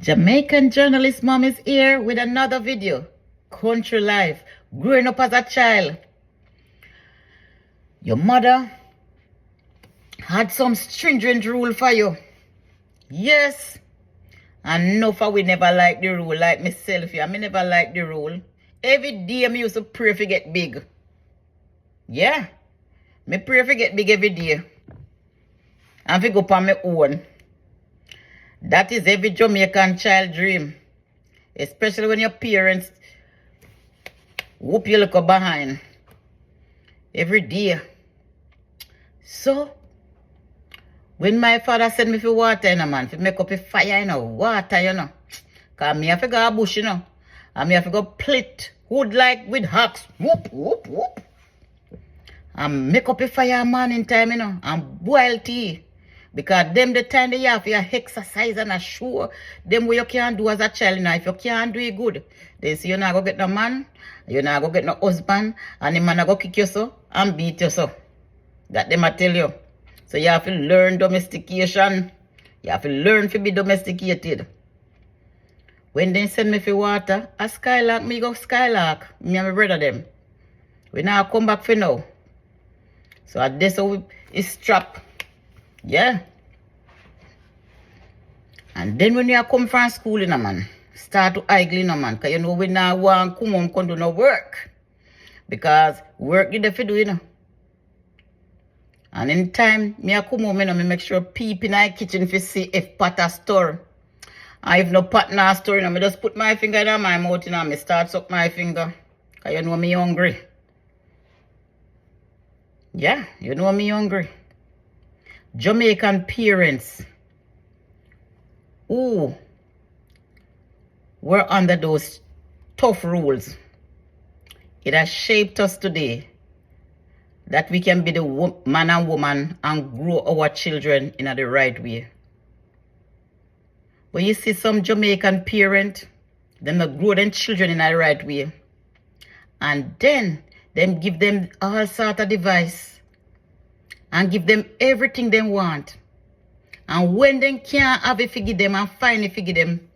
Jamaican journalist mom is here with another video. Country life, growing up as a child. Your mother had some stringent rule for you. Yes. And no for we never like the rule, like myself. I never like the rule. Every day me used to pray for get big. Yeah. Me pray for get big every day. And for go on my own. That is every Jamaican child dream. Especially when your parents whoop you look behind. Every day. So, when my father send me for water, man, for make up a fire, water, Because me have to go a bush, And me have to go plate wood like with hacks. Whoop, whoop, whoop. And make up a fire morning time, And boil tea. Because them the time they have your exercise and a show. Them what you can't do as a child, If you can't do it good, they say you're not going to get no man, you're not going to get no husband, and the man going to kick you so and beat you so. That them I tell you. So you have to learn domestication. You have to learn to be domesticated. When they send me for water, a skylark, me go skylark. Me and my brother them. We now come back for now. So at this is trap. Yeah. And then when you come from school, man, start to idle, man. Because we now want to come home and do no work. Because work you have to do, And in time, me I come home, me make sure peep in the kitchen to see if pot a store. And if no pot na store, me just put my finger in my mouth, and me start suck my finger. Because me hungry. Yeah, me hungry. Jamaican parents who were under those tough rules, it has shaped us today that we can be the man and woman and grow our children in the right way. But you see some Jamaican parent, them not grow them children in the right way. And then them give them all sort of device and give them everything they want. And when they can't have it figure them and find it figure them,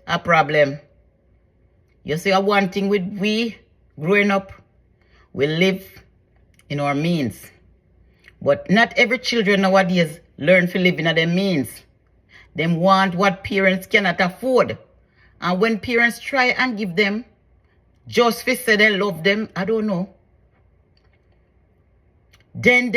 a problem. You see, one thing with we growing up, we live in our means. But not every children nowadays learn to live in their means. They want what parents cannot afford. And when parents try and give them, just to say they love them, I don't know. Then